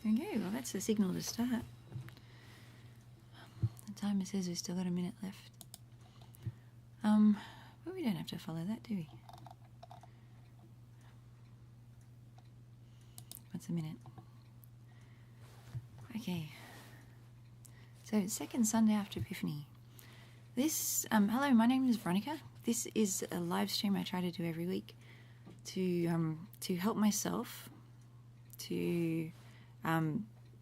Okay, well that's the signal to start. The timer says we've still got a minute left. But we don't have to follow that, do we? What's a minute? Okay. So, second Sunday after Epiphany. Hello, my name is Veronica. This is a live stream I try to do every week to help myself to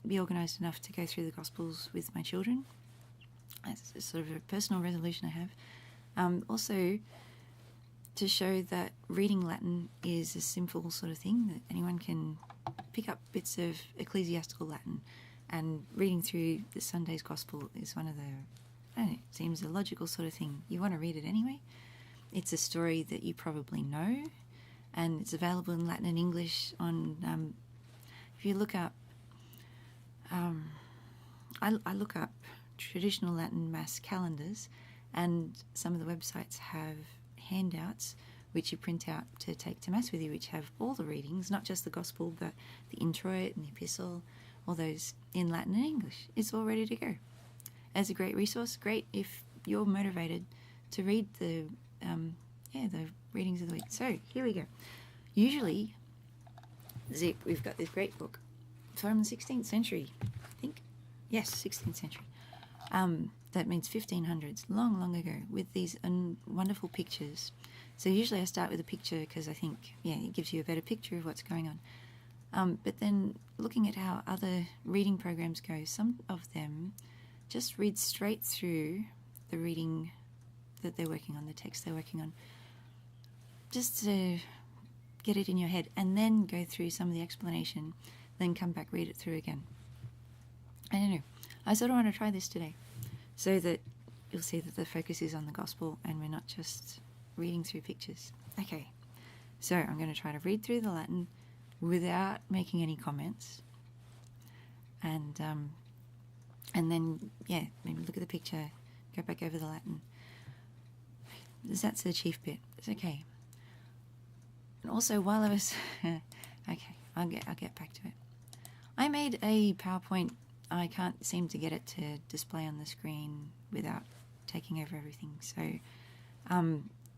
be organised enough to go through the Gospels with my children. That's sort of a personal resolution I have. Also, to show that reading Latin is a simple sort of thing, that anyone can pick up bits of ecclesiastical Latin, and reading through the Sunday's Gospel is one of the, I don't know, it seems a logical sort of thing. You want to read it anyway. It's a story that you probably know, and it's available in Latin and English on, if you look up, I look up traditional Latin Mass calendars, and some of the websites have handouts which you print out to take to Mass with you, which have all the readings, not just the Gospel, but the introit and the Epistle, all those in Latin and English. It's all ready to go. As a great resource, great if you're motivated to read the readings of the week. So, here we go. Usually, zip, we've got this great book from the 16th century, I think. Yes, 16th century. That means 1500s, long, long ago, with these wonderful pictures. So usually I start with a picture because I think, it gives you a better picture of what's going on. But then looking at how other reading programs go, some of them just read straight through the reading that they're working on, the text they're working on, just to get it in your head, and then go through some of the explanation, then come back, read it through again. I don't know. I sort of want to try this today, so that you'll see that the focus is on the Gospel and we're not just reading through pictures. Okay, so I'm going to try to read through the Latin without making any comments, and then maybe look at the picture, go back over the Latin. That's the chief bit. It's okay. And also, while I was okay, I'll get back to it. I made a PowerPoint. I can't seem to get it to display on the screen without taking over everything. So,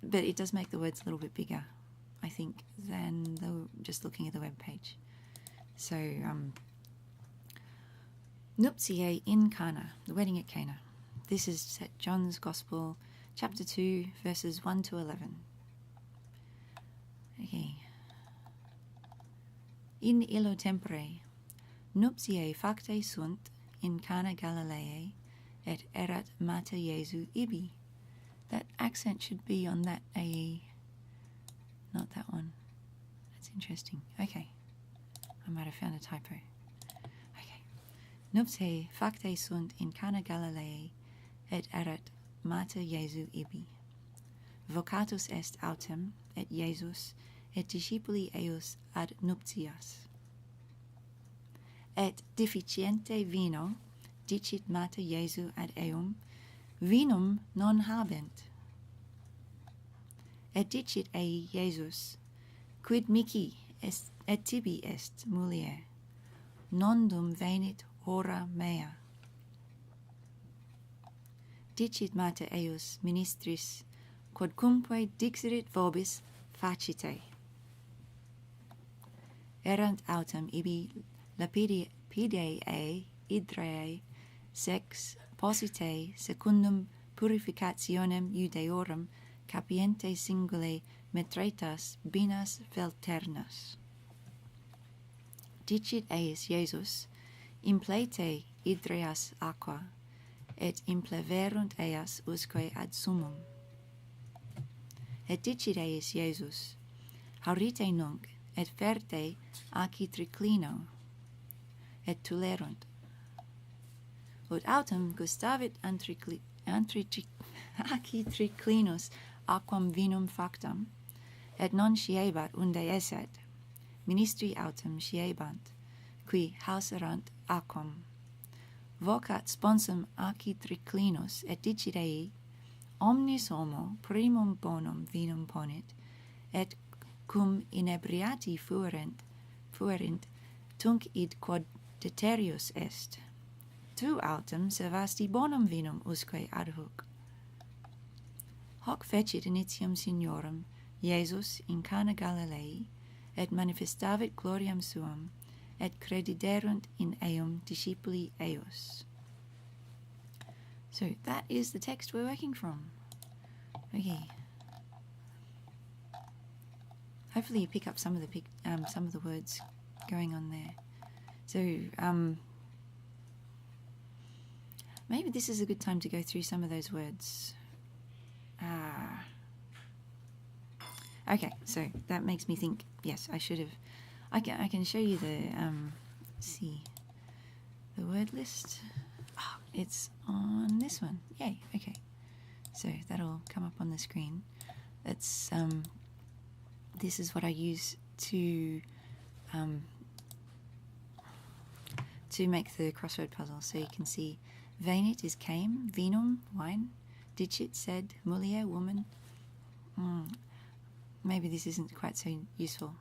but it does make the words a little bit bigger, I think, than just looking at the web page. So, Núptiæ in Cana, the wedding at Cana. This is St. John's Gospel, chapter 2, verses 1 to 11. Okay. In illo témpore, Núptiæ factæ sunt in Cana Galillææ, et erat mater Jesu ibi. That accent should be on that A, not that one. That's interesting. Okay. I might have found a typo. Okay. Núptiæ factæ sunt in Cana Galillææ, et erat mater Jesu ibi. Vocátus est autem, et Jesus, et discípuli ejus ad núptias. Et deficiénte vino, dicit mater Jesu ad eum, Vinum non habent. Et dicit ei Jesus, Quid mihi et tibi est múlier, nondum venit hora mea. Dicit mater ejus minístris, Quodcúmque díxerit vobis fácite. Erant autem ibi lapidae idrae sex posite secundum purificationem Judeorum capiente singulae metretas binas velternas. Dicit eis Jesus, implete idreas aqua, et impleverunt eas usque ad sumum. Et dicit eis Jesus, haurite nunc, et ferte aci triclino, et tulerunt. Ut autem gustavit aci triclinus aquam vinum factam, et non sciebat unde esset, ministri autem sciebant, qui hauserant aquam. Vocat sponsum aci triclinus, et dicit ei, omnis homo primum bonum vinum ponit, cum inebriati fuerint, tunc id deterius est. Tu autem servasti bonum vinum usque ad hoc. Hoc fecit initium signorum Iesus in Cana Galilei, et manifestavit gloriam suam, et crediderunt in eum discípuli ejus. So that is the text we're working from. Okay. Hopefully you pick up some of the words going on there. So maybe this is a good time to go through some of those words. Okay, so that makes me think. Yes, I should have. I can show you the see the word list. Oh, it's on this one. Yay. Okay, so that'll come up on the screen. It's this is what I use to make the crossword puzzle. So you can see venit is came, vinum wine, Dicit said, múlier woman. Maybe this isn't quite so useful.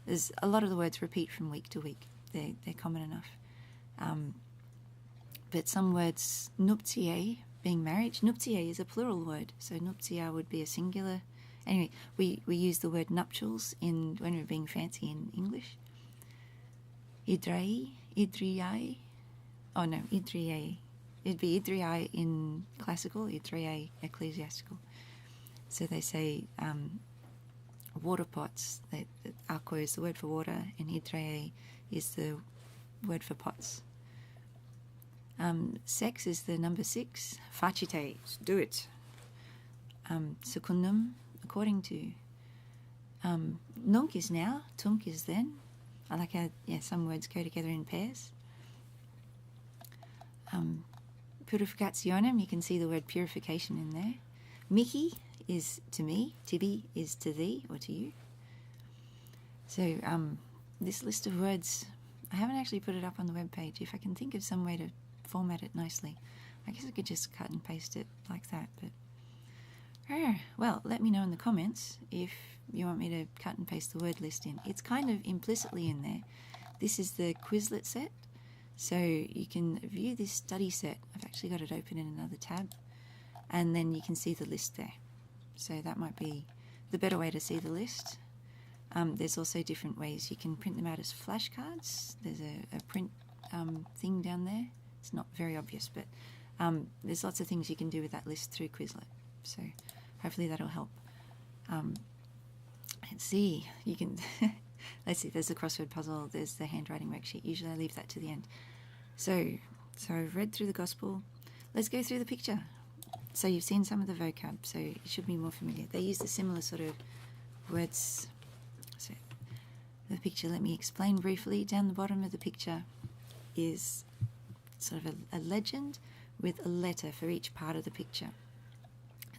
There's a lot of the words repeat from week to week. They're common enough. But some words, núptiæ, being married. Núptiæ is a plural word, so núptia would be a singular. Anyway, we use the word nuptials when we're being fancy in English. Idriai. Oh no, idriai. It'd be idriai in classical, idriai ecclesiastical. So they say water pots. Aqua is the word for water, and idriai is the word for pots. Sex is the number 6. Fácite, do it. Secundum, according to. Nunc is now, tunc is then. I like how some words go together in pairs. Purificationem, you can see the word purification in there. Mihi is to me, tibi is to thee or to you. So this list of words, I haven't actually put it up on the web page. If I can think of some way to format it nicely, I guess I could just cut and paste it like that. But well, let me know in the comments if you want me to cut and paste the word list in. It's kind of implicitly in there. This is the Quizlet set. So you can view this study set. I've actually got it open in another tab. And then you can see the list there. So that might be the better way to see the list. There's also different ways. You can print them out as flashcards. There's a print thing down there. It's not very obvious, but there's lots of things you can do with that list through Quizlet. So hopefully that'll help. Let's see. You can... Let's see, there's the crossword puzzle, there's the handwriting worksheet. Usually I leave that to the end. So I've read through the gospel. Let's go through the picture. So you've seen some of the vocab, so it should be more familiar. They use the similar sort of words. So the picture, let me explain briefly. Down the bottom of the picture is sort of a legend with a letter for each part of the picture.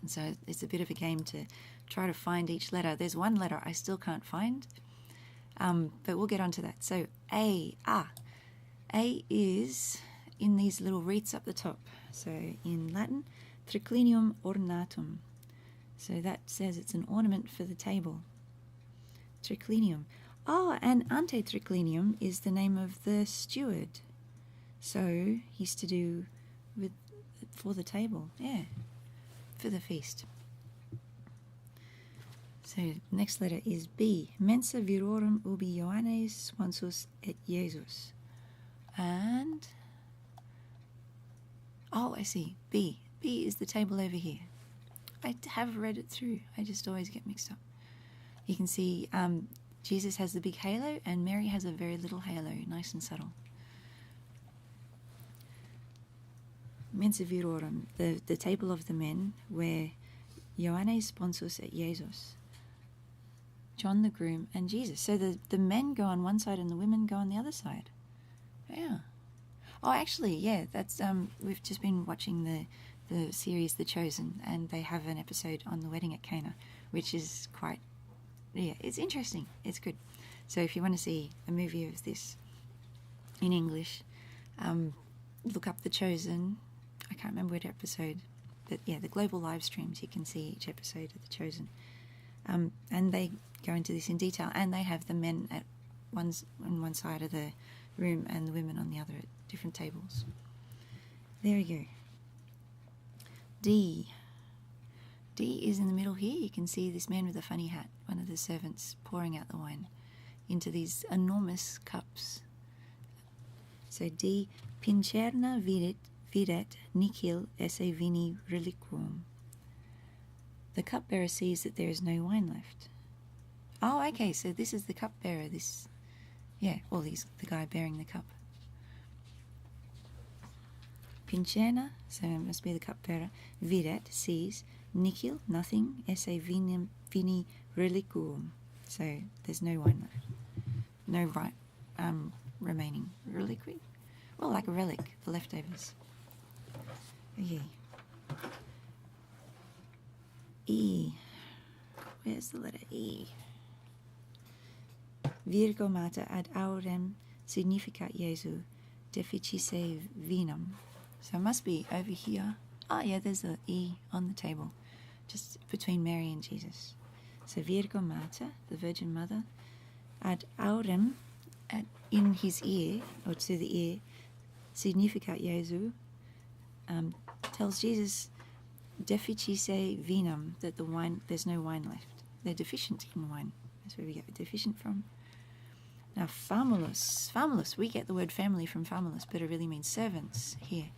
And so it's a bit of a game to try to find each letter. There's one letter I still can't find. But we'll get on to that. So A is in these little wreaths up the top. So in Latin, triclinium ornatum. So that says it's an ornament for the table. Triclinium. Oh, and ante triclinium is the name of the steward. So he's to do with for the table. Yeah, for the feast. So next letter is B. Mensa virorum ubi Ioannes sponsus et Jesus. And I see. B. B is the table over here. I have read it through. I just always get mixed up. You can see Jesus has the big halo and Mary has a very little halo, nice and subtle. Mensa virorum, the table of the men, where Ioannes sponsus et Jesus. John the groom and Jesus. So the men go on one side and the women go on the other side. Yeah. Oh, actually, yeah, that's we've just been watching the series The Chosen, and they have an episode on the wedding at Cana, which is quite, it's interesting. It's good. So if you want to see a movie of this in English, look up The Chosen. I can't remember what episode, but yeah, the global live streams, you can see each episode of The Chosen. And they go into this in detail, and they have the men on one side of the room and the women on the other at different tables. There we go. D. D is in the middle here. You can see this man with a funny hat, one of the servants, pouring out the wine into these enormous cups. So D. Pincerna videt nihil esse vini reliquum. The cupbearer sees that there is no wine left. Oh, okay, so this is the cupbearer, he's the guy bearing the cup. Pincerna, so it must be the cupbearer, videt, sees, nihil, nothing, esse vini reliquum. So there's no wine left. No remaining. Reliquy? Well, like a relic, the leftovers. Okay. E. Where's the letter E? Virgo mater ad autem significat Jesu deficiénte vinum. So it must be over here. Oh yeah, there's the E on the table, just between Mary and Jesus. So Virgo mater, the Virgin Mother, ad autem, in his ear, or to the ear, significat Jesu, tells Jesus deficiénte vinum, that the wine, there's no wine left. They're deficient in wine. That's where we get deficient from. Now, famulus, we get the word family from famulus, but it really means servants here.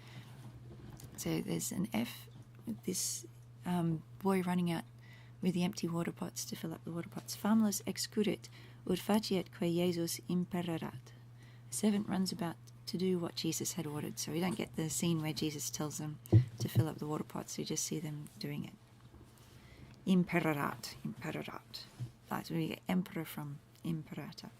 So there's an F with this boy running out with the empty water pots to fill up the water pots. Famulus excurit ut faciet quae Jesus impererat. A servant runs about to do what Jesus had ordered. So we don't get the scene where Jesus tells them to fill up the water pots. We just see them doing it. Impererat. That's where we get emperor from, imperata.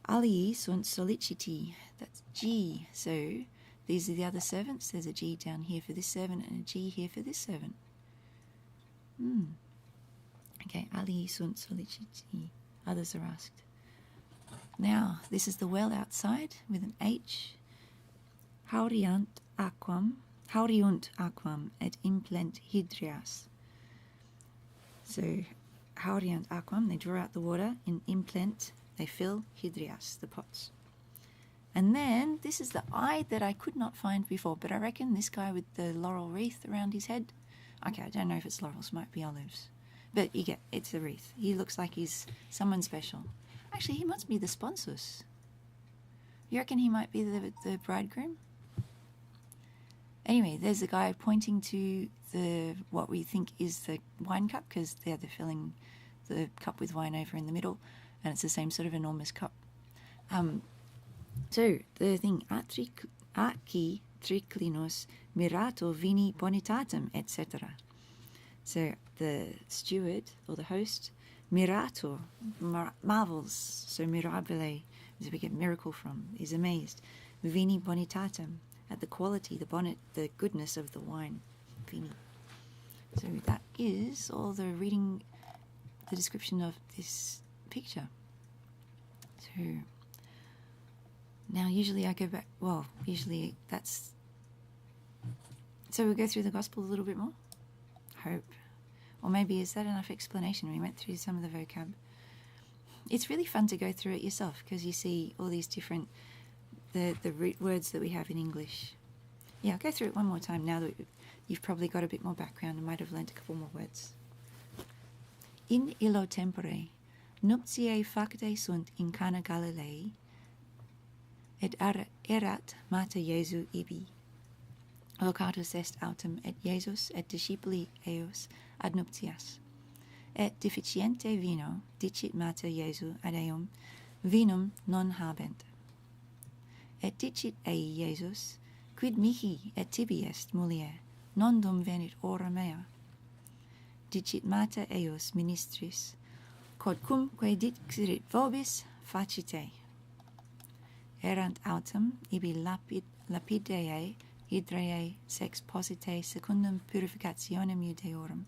Alii sunt soliciti. That's G. So these are the other servants. There's a G down here for this servant and a G here for this servant. Okay, alii sunt soliciti. Others are asked. Now, this is the well outside with an H. Hauriunt aquam et implent hydrias. So, hauriunt aquam, they draw out the water. In implent, they fill hydrias, the pots. And then, this is the I that I could not find before, but I reckon this guy with the laurel wreath around his head, okay, I don't know if it's laurels, might be olives. But you get, it's a wreath. He looks like he's someone special. Actually, he must be the sponsus. You reckon he might be the bridegroom? Anyway, there's a guy pointing to what we think is the wine cup, because they're filling the cup with wine over in the middle, and it's the same sort of enormous cup. So, the thing, aci triclinus mirato vini bonitatem, etc. So, the steward, or the host, mirato, marvels, so mirabile, as we get miracle from, is amazed. Vini bonitatem, at the quality, the goodness of the wine, vini. So that is all the reading, the description of this picture. So now usually I go back, that's, so we'll go through the gospel a little bit more, hope. Or maybe is that enough explanation? We went through some of the vocab. It's really fun to go through it yourself because you see all these different, the root words that we have in English. Yeah, I'll go through it one more time now that you've probably got a bit more background and might have learnt a couple more words. In illo témpore, Núptiæ factæ sunt in Cana Galilŷæ, et erat mater Jesu ibi. Vocátus est autem et Jesus et discípuli ejus ad nuptias. Et deficiénte vino, dicit mater Jesu ad eum, vinum non habent. Et dicit ei Jesus, quid mihi et tibi est múlier, nondum venit hora mea. Dicit mater ejus minístris, Quodcúmque díxerit vobis fácite. Erant autem ibi lapideae hydrae sex posite secundum purificationem judeorum,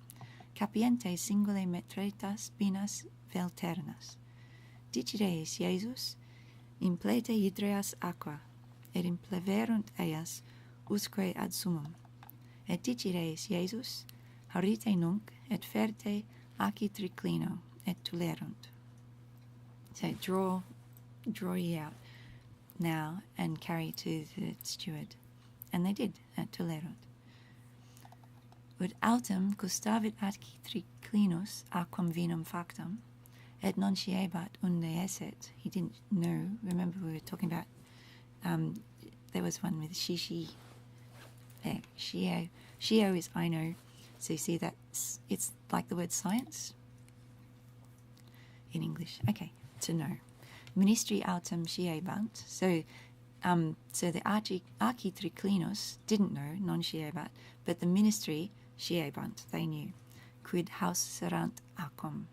capiente singulae metretas binas velternas. Dicideis Jesus, implete hydreas aqua, et impleverunt eas usque ad sumum. Et dicideis Jesus, haurite nunc, et ferte aci triclino, et tulerunt. So draw ye out. now and carry to the steward. And they did at Tolerot. Ut autem gustavit atqui triclinus aquam vinum factam, et non sciebat unde esset. He didn't know. Remember we were talking about, there was one with shishi. Shio. Shio is I know. So you see that's, it's like the word science in English. Okay, to know. Minístris autem sciebat. So the architriclinus didn't know, non sciebat, but the ministry sciebant, they knew. Quid haus Erant aquam,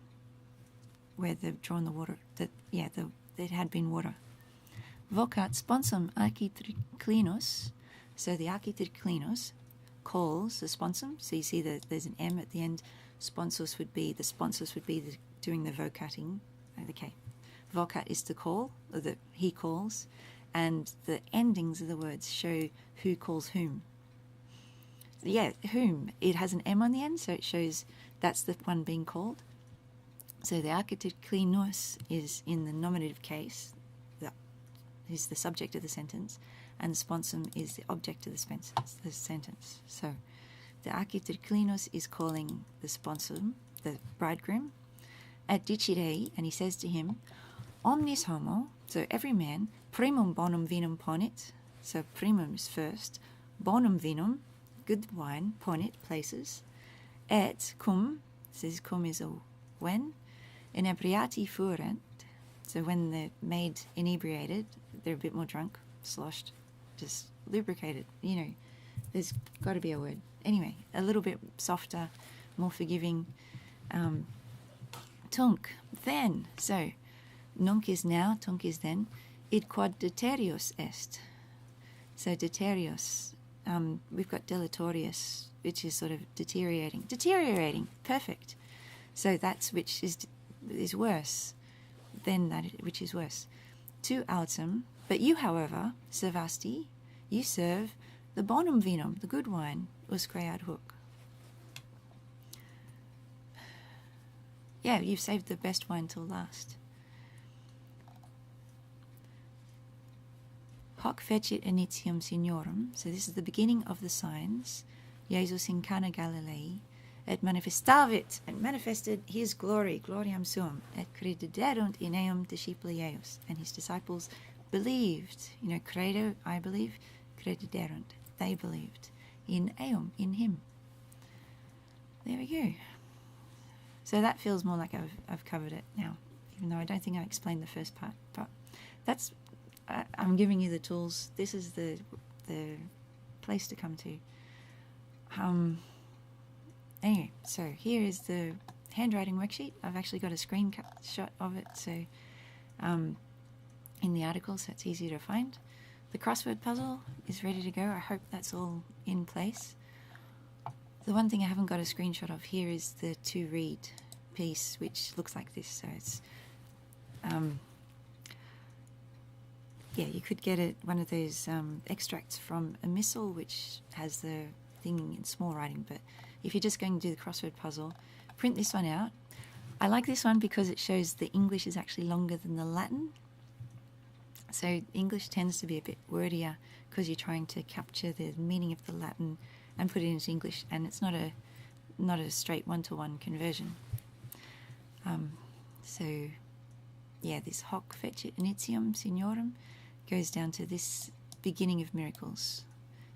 where they've drawn the water, it had been water. Vocat sponsum architriclinus, so the architriclinus calls the sponsum, so you see that there's an M at the end. Sponsus would be doing the vocating. Okay. Vocat is to call, or he calls, and the endings of the words show who calls whom. Yeah, whom. It has an M on the end, so it shows that's the one being called. So the architriclinus is in the nominative case, that is the subject of the sentence, and the sponsum is the object of the sentence. So the architriclinus is calling the sponsum, the bridegroom, at Dicit, and he says to him, omnis homo, so every man, primum bonum vinum ponit, so primum is first, bonum vinum, good wine, ponit, places, et cum, says cum is a when, inebriati fuerent, so when they're made inebriated, they're a bit more drunk, sloshed, just lubricated, there's got to be a word. Anyway, a little bit softer, more forgiving. Tunc, then, so nunc is now, tunc is then, id quod deterius est. So deterius, we've got deleterious, which is sort of deteriorating. Deteriorating, perfect. So that's which is worse than that which is worse. Tu autem, but you, however, servasti, you serve the bonum vinum, the good wine, usque ad hoc. Yeah, you've saved the best wine till last. Hoc fecit initium signorum, so this is the beginning of the signs, Jesu in Cana Galilŷæ, et manifestavit, and manifested his glory, gloriam suum, et crediderunt in eum discípuli ejus, and his disciples believed, credo, I believe, crediderunt, they believed, in eum, in him. There we go. So that feels more like I've covered it now, even though I don't think I explained the first part. But that's, I'm giving you the tools. This is the place to come to. Anyway, so here is the handwriting worksheet. I've actually got a screenshot of it, so in the article, so it's easier to find. The crossword puzzle is ready to go. I hope that's all in place. The one thing I haven't got a screenshot of here is the to read piece, which looks like this. So it's, you could get one of those extracts from a missal, which has the thing in small writing. But if you're just going to do the crossword puzzle, print this one out. I like this one because it shows the English is actually longer than the Latin. So English tends to be a bit wordier because you're trying to capture the meaning of the Latin and put it into English, and it's not a straight one-to-one conversion. This hoc fecit initium signorum goes down to this beginning of miracles.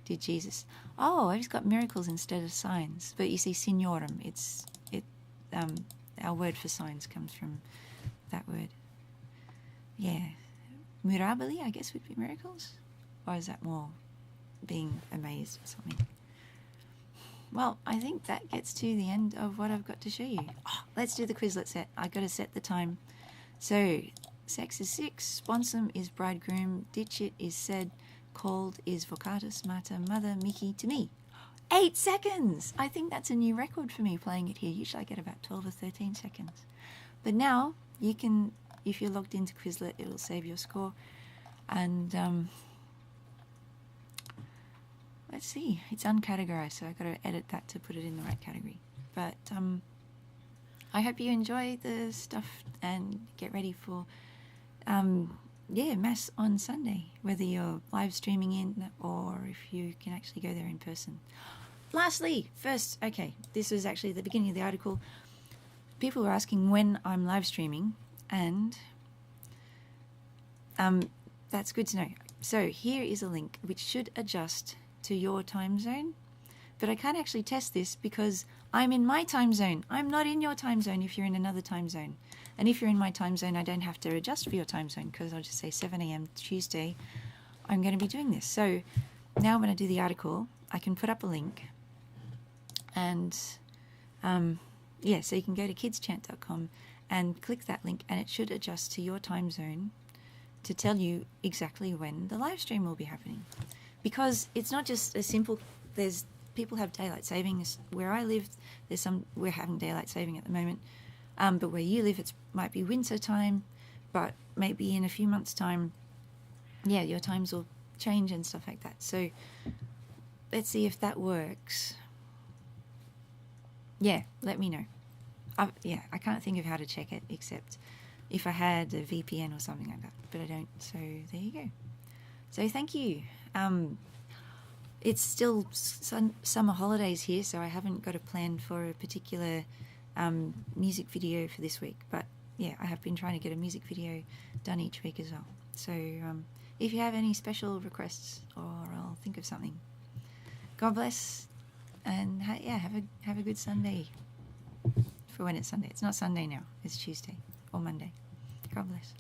Did Jesus? Oh, I just got miracles instead of signs. But you see, signorum. Our word for signs comes from that word. Yeah, mirabili, I guess, would be miracles, or is that more being amazed or something? Well, I think that gets to the end of what I've got to show you. Let's do the Quizlet set. I've got to set the time. So, sex is 6, sponsum is bridegroom, dicit is said, called is Vocátus, mater, mother, mihi, to me. 8 seconds! I think that's a new record for me playing it here. Usually I get about 12 or 13 seconds. But now, you can, if you're logged into Quizlet, it'll save your score. And, let's see, it's uncategorized, so I've got to edit that to put it in the right category. But I hope you enjoy the stuff and get ready for Mass on Sunday, whether you're live streaming in or if you can actually go there in person. Lastly, first, this was actually the beginning of the article. People were asking when I'm live streaming, and that's good to know. So here is a link which should adjust to your time zone, but I can't actually test this because I'm in my time zone. I'm not in your time zone if you're in another time zone. And if you're in my time zone, I don't have to adjust for your time zone because I'll just say 7 a.m. Tuesday, I'm going to be doing this. So now when I do the article, I can put up a link, and so you can go to kidschant.com and click that link, and it should adjust to your time zone to tell you exactly when the live stream will be happening. Because it's not just a simple, people have daylight savings. Where I live, we're having daylight saving at the moment. But where you live, it might be winter time, but maybe in a few months' time, your times will change and stuff like that. So let's see if that works. Let me know. I can't think of how to check it except if I had a VPN or something like that, but I don't. So there you go. So thank you. It's still summer holidays here, so I haven't got a plan for a particular music video for this week. But I have been trying to get a music video done each week as well. So if you have any special requests, or I'll think of something. God bless, and have a good Sunday. For when it's Sunday. It's not Sunday now. It's Tuesday or Monday. God bless.